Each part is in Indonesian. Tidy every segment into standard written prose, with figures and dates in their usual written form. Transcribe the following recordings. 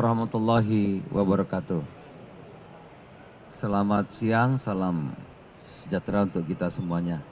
warahmatullahi wabarakatuh. Selamat siang, salam sejahtera untuk kita semuanya.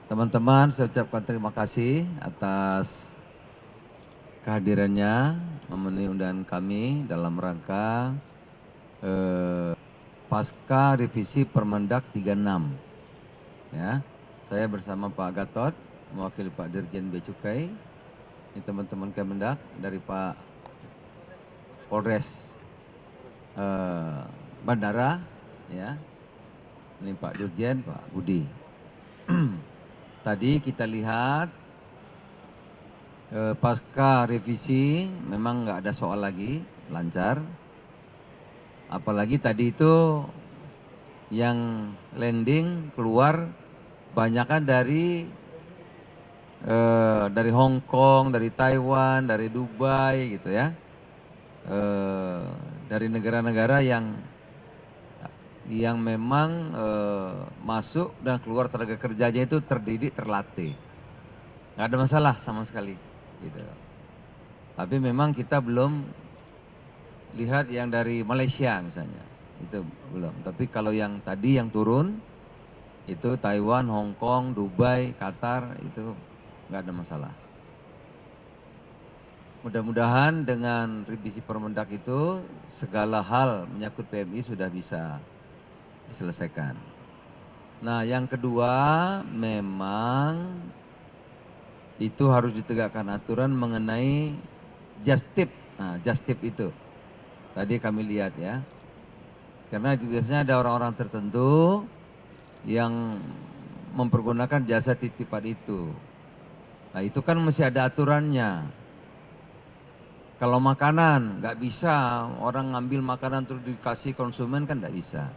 Teman-teman, saya ucapkan terima kasih atas kehadirannya memenuhi undangan kami dalam rangka pasca revisi Permendak 36. Ya, saya bersama Pak Gatot, mewakili Pak Dirjen Bea Cukai, ini teman-teman Kemendak dari Pak Polres Bandara, ya, ini Pak Dirjen, Pak Budi. Tadi kita lihat pasca revisi memang nggak ada soal lagi, lancar. Apalagi tadi itu yang landing keluar banyakan dari Hong Kong, dari Taiwan, dari Dubai gitu ya. Dari negara-negara yang memang masuk dan keluar tenaga kerjanya itu terdidik, terlatih. Nggak ada masalah sama sekali gitu. Tapi memang kita belum lihat yang dari Malaysia misalnya, itu belum. Tapi kalau yang tadi yang turun itu Taiwan, Hong Kong, Dubai, Qatar, itu nggak ada masalah. Mudah-mudahan dengan revisi Permendak itu segala hal menyangkut PMI sudah bisa diselesaikan. Nah, yang kedua memang itu harus ditegakkan aturan mengenai just tip. Nah, just tip itu tadi kami lihat ya. Karena biasanya ada orang-orang tertentu yang mempergunakan jasa titipan itu. Nah, itu kan mesti ada aturannya. Kalau makanan nggak bisa, orang ngambil makanan terus dikasih konsumen kan nggak bisa.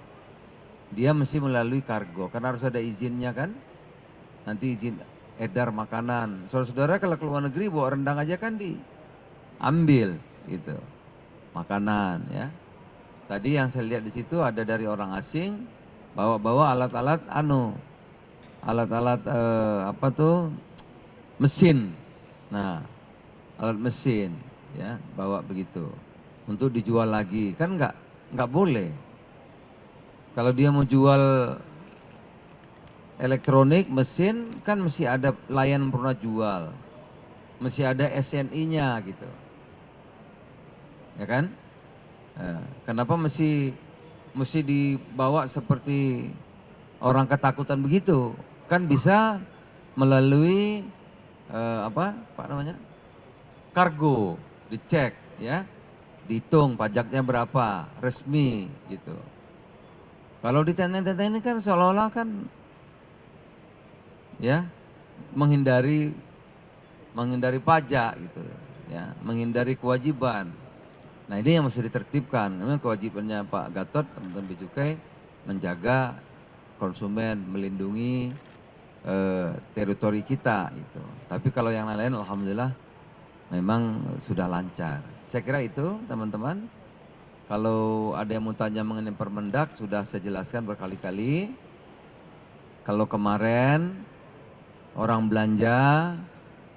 Dia mesti melalui kargo, karena harus ada izinnya kan. Nanti izin edar makanan. Saudara-saudara kalau ke luar negeri bawa rendang aja kan diambil gitu. Makanan ya. Tadi yang saya lihat di situ ada dari orang asing bawa-bawa alat-alat alat-alat apa tuh mesin. Nah, alat mesin ya, bawa begitu untuk dijual lagi kan nggak boleh. Kalau dia mau jual elektronik mesin kan mesti ada layan pernah jual, mesti ada SNI-nya gitu, ya kan? Kenapa mesti dibawa seperti orang ketakutan begitu? Kan bisa melalui apa Pak namanya? Kargo, dicek ya, dihitung pajaknya berapa, resmi gitu. Kalau di TNI ini kan seolah-olah kan ya menghindari pajak gitu ya, menghindari kewajiban. Nah, ini yang mesti ditertibkan. Memang kewajibannya Pak Gatot, teman-teman Bea Cukai, menjaga konsumen, melindungi teritori kita gitu. Tapi kalau yang lain-lain alhamdulillah memang sudah lancar. Saya kira itu teman-teman. Kalau ada yang mau tanya mengenai Permendak sudah saya jelaskan berkali-kali. Kalau kemarin orang belanja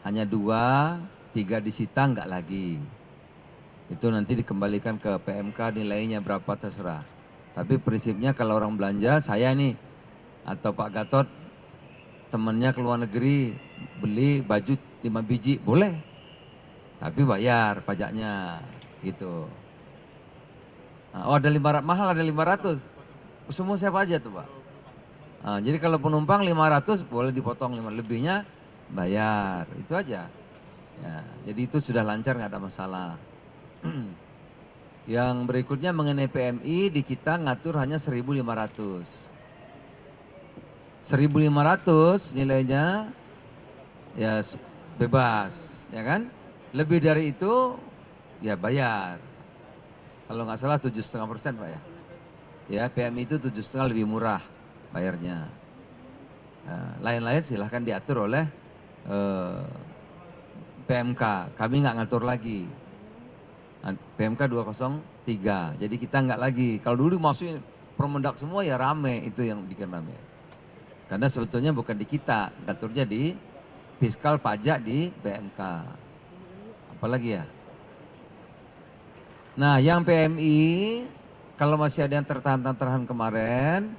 hanya 2, 3 disita enggak lagi. Itu nanti dikembalikan ke PMK, nilainya berapa terserah. Tapi prinsipnya kalau orang belanja, saya nih atau Pak Gatot temennya ke luar negeri beli baju 5 biji boleh. Tapi bayar pajaknya gitu. Oh ada 500, mahal ada 500. Semua siapa aja tuh Pak? Jadi kalau penumpang 500 boleh dipotong 5, lebihnya bayar. Itu aja. Ya, jadi itu sudah lancar nggak ada masalah. Yang berikutnya mengenai PMI di kita ngatur hanya 1.500. 1.500 nilainya ya bebas, ya kan? Lebih dari itu ya bayar. Kalau nggak salah 7,5% Pak ya. Ya PMI itu 7,5 lebih murah bayarnya. Lain-lain silahkan diatur oleh PMK. Kami nggak ngatur lagi. PMK 203. Jadi kita nggak lagi. Kalau dulu masukin Permendak semua ya rame, itu yang bikin rame. Karena sebetulnya bukan di kita, ngaturnya di fiskal pajak di PMK. Apalagi ya? Nah, yang PMI kalau masih ada yang tertahan kemarin,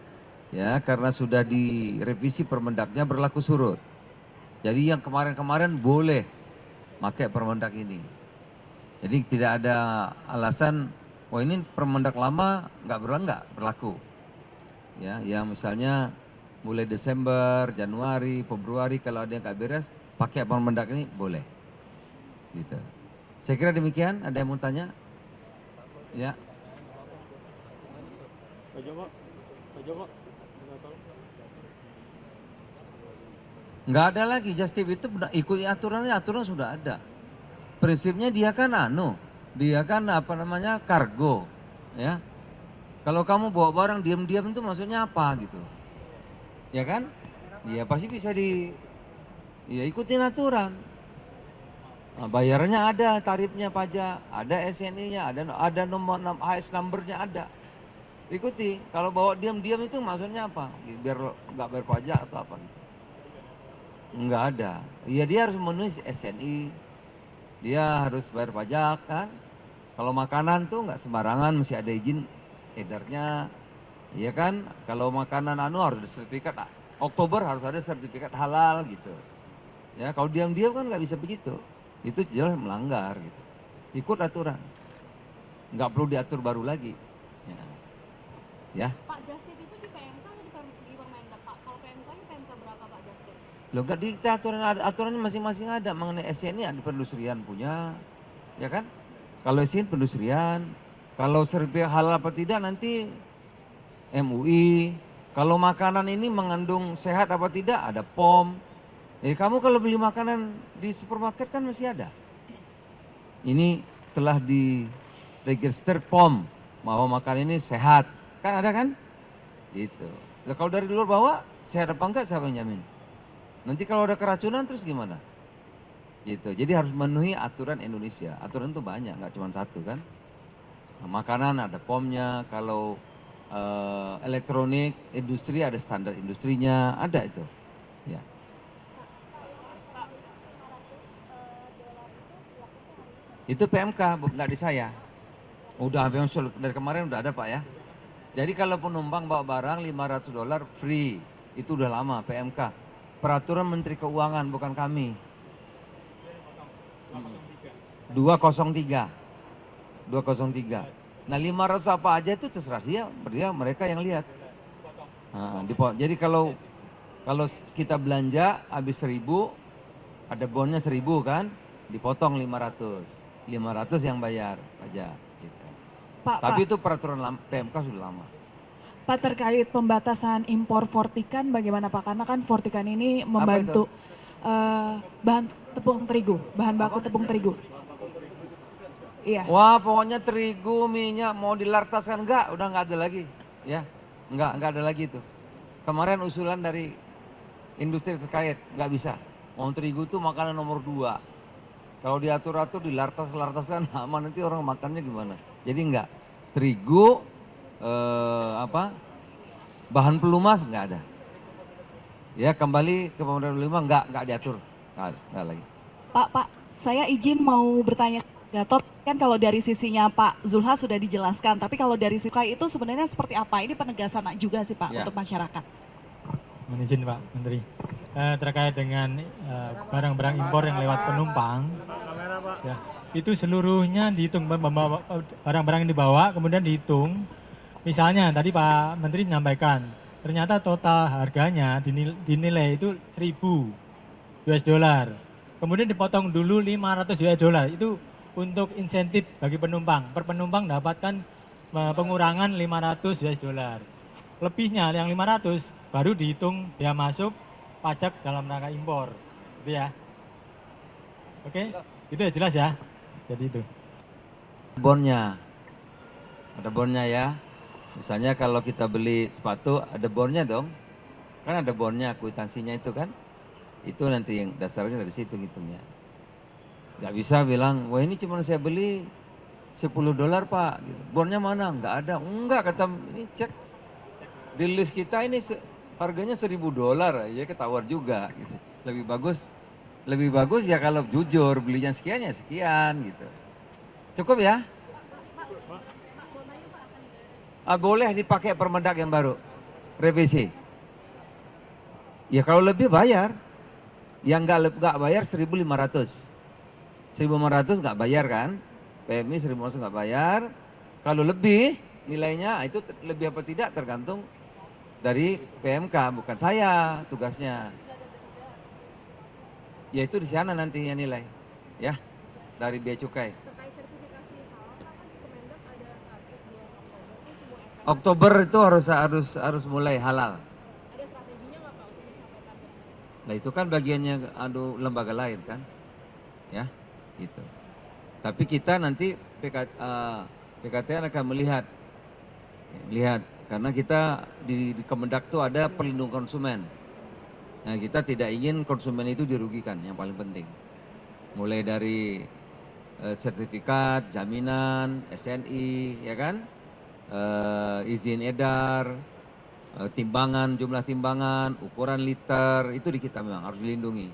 ya karena sudah direvisi Permendaknya berlaku surut. Jadi yang kemarin-kemarin boleh pakai Permendak ini. Jadi tidak ada alasan, wah ini Permendak lama nggak berlaku. Ya, yang misalnya mulai Desember, Januari, Februari kalau ada yang nggak beres, pakai Permendak ini boleh. Gitu. Saya kira demikian. Ada yang mau tanya? Ya. Pak Joko, Pak Joko. Nggak ada lagi, just tip itu ikuti aturannya, aturan sudah ada. Prinsipnya dia kan dia kan apa namanya kargo, ya. Kalau kamu bawa barang diam-diam itu maksudnya apa gitu, ya kan? Ya pasti bisa ya ikutin aturan. Nah, bayarnya ada, tarifnya pajak, ada SNI-nya, ada nomor HS number-nya ada. Ikuti. Kalau bawa diam-diam itu maksudnya apa? Biar nggak bayar pajak atau apa? Nggak ada. Ya dia harus memenuhi SNI, dia harus bayar pajak kan. Kalau makanan tuh nggak sembarangan, mesti ada izin edarnya, iya kan. Kalau makanan harus ada sertifikat. Oktober harus ada sertifikat halal gitu. Ya kalau diam-diam kan nggak bisa begitu. Itu jelas melanggar gitu. Ikut aturan, nggak perlu diatur baru lagi. Ya. Pak, Justip itu di PMK atau di Permendak, Pak? Kalau PMK ini PMK berapa, Pak Justip? Loh nggak di aturannya masing-masing ada mengenai SNI, ada perindustrian punya, ya kan? Kalau SNI perindustrian, kalau sertifikat halal apa tidak nanti MUI. Kalau makanan ini mengandung sehat apa tidak ada POM. Kamu kalau beli makanan di supermarket kan masih ada. Ini telah diregister POM bahwa makanan ini sehat, kan ada kan? Gitu. Nah, kalau dari luar bawa sehat apa enggak siapa yang jamin? Nanti kalau ada keracunan terus gimana? Gitu. Jadi harus memenuhi aturan Indonesia. Aturan itu banyak, nggak cuma satu kan? Nah, makanan ada POM-nya, kalau elektronik, industri ada standar industrinya, ada itu. Ya. Itu PMK, nggak di saya. Udah dari kemarin udah ada Pak ya. Jadi kalau penumpang bawa barang $500 free, itu udah lama PMK. Peraturan Menteri Keuangan bukan kami. 203. 203. Nah 500 apa aja itu terserah mereka yang lihat. Nah, jadi kalau kita belanja habis 1.000, ada bonnya 1.000 kan, dipotong 500. 500 yang bayar aja. Gitu. Tapi itu peraturan PMK sudah lama. Pak, terkait pembatasan impor Fortikan bagaimana Pak? Karena kan Fortikan ini membantu bahan tepung terigu, bahan baku tepung terigu. Iya. Wah pokoknya terigu, minyak mau dilartaskan enggak, udah nggak ada lagi. Ya, nggak ada lagi itu. Kemarin usulan dari industri terkait, nggak bisa. Mau terigu itu makanan nomor 2. Kalau diatur-atur, dilartaskan aman, nanti orang makannya gimana? Jadi enggak. Terigu, bahan pelumas nggak ada. Ya kembali ke pemerintah 5 nggak diatur, nggak lagi. Pak, saya izin mau bertanya, Gatot, kan kalau dari sisinya Pak Zulhas sudah dijelaskan, tapi kalau dari sisi itu sebenarnya seperti apa? Ini penegasan juga sih Pak untuk masyarakat. Mohon izin Pak Menteri, terkait dengan barang-barang impor yang lewat penumpang, ya, itu seluruhnya dihitung, barang-barang yang dibawa kemudian dihitung. Misalnya tadi Pak Menteri menyampaikan, ternyata total harganya dinilai itu 1.000 US dollar. Kemudian dipotong dulu 500 US dollar. Itu untuk insentif bagi penumpang. Per penumpang dapatkan pengurangan 500 US dollar. Lebihnya yang 500 baru dihitung biaya masuk pajak dalam rangka impor. Gitu ya. Oke? Itu ya jelas ya. Jadi itu. Ada bonnya ya. Misalnya kalau kita beli sepatu ada bonnya dong. Kan ada bonnya, kwitansinya itu kan. Itu nanti yang dasarnya dari situ ngitungnya. Nggak bisa bilang, wah ini cuma saya beli $10 Pak. Gitu. Bonnya mana? Nggak ada. Enggak, kata ini cek. Di list kita ini harganya $1.000 ya ketawar juga. Gitu. Lebih bagus ya kalau jujur belinya sekian ya sekian gitu. Cukup ya? boleh dipakai Permendak yang baru, revisi. Ya kalau lebih bayar, yang nggak bayar 1.500. 1.500 nggak bayar kan, PMI 1.500 nggak bayar. Kalau lebih nilainya itu lebih apa tidak tergantung dari PMK, bukan saya tugasnya. Ya itu di sana nantinya nilai, ya dari bea cukai. Terkait sertifikasi halal kan Kemendak ada target bulan Oktober itu semua Oktober itu harus mulai halal. ada strateginya nggak Pak untuk mencapai target? Nah itu kan bagiannya lembaga lain kan, ya gitu. Tapi kita nanti PKTN akan melihat karena kita di Kemendak itu ada perlindungan konsumen. Nah kita tidak ingin konsumen itu dirugikan, yang paling penting. Mulai dari sertifikat, jaminan, SNI, ya kan, izin edar, timbangan, jumlah timbangan, ukuran liter, itu di kita memang harus dilindungi.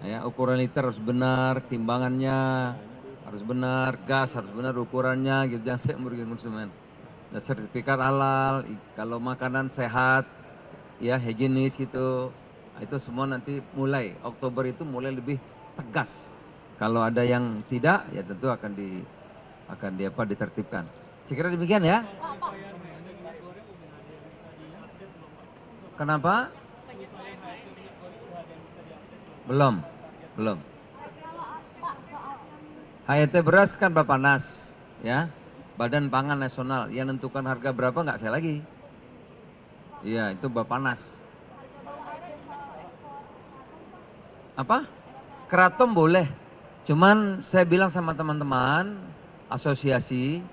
Nah, ya, ukuran liter harus benar, timbangannya harus benar, gas harus benar ukurannya, gitu, jangan saya merugikan konsumen. Nah, sertifikat halal, kalau makanan sehat, ya higienis gitu, nah, itu semua nanti mulai Oktober itu mulai lebih tegas. Kalau ada yang tidak, ya tentu akan ditertibkan. Sekira demikian ya. Kenapa? Belum. HET beras kan Bappenas, ya, Badan Pangan Nasional. Yang nentukan harga berapa nggak saya lagi. Iya, itu Bappenas. Apa? Keraton boleh. Cuman saya bilang sama teman-teman asosiasi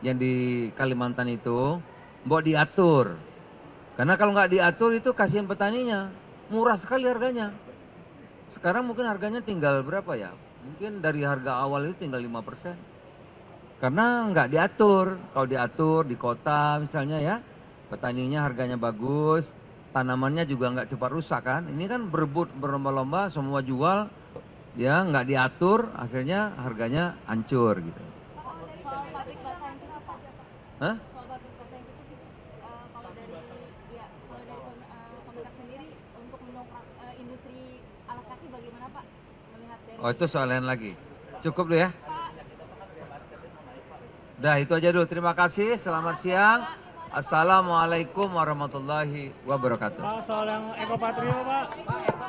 yang di Kalimantan itu, mbok diatur. Karena kalau nggak diatur itu kasihan petaninya, murah sekali harganya. Sekarang mungkin harganya tinggal berapa ya? Mungkin dari harga awal itu tinggal 5%. Karena nggak diatur. Kalau diatur di kota misalnya ya, petaninya harganya bagus, tanamannya juga nggak cepat rusak kan. Ini kan berebut berlomba-lomba, semua jual, ya nggak diatur, akhirnya harganya hancur gitu. Soal pabrik bata yang itu Pak. Hah? Soal pabrik bata yang itu kalau dari Kemendak sendiri untuk mendongkrak industri alas kaki bagaimana Pak? Melihat dari Oh itu soal lain lagi. Cukup dulu ya. Dah itu aja dulu. Terima kasih. Selamat siang. Assalamualaikum warahmatullahi wabarakatuh. Pak, soal yang Ekopatrio Pak.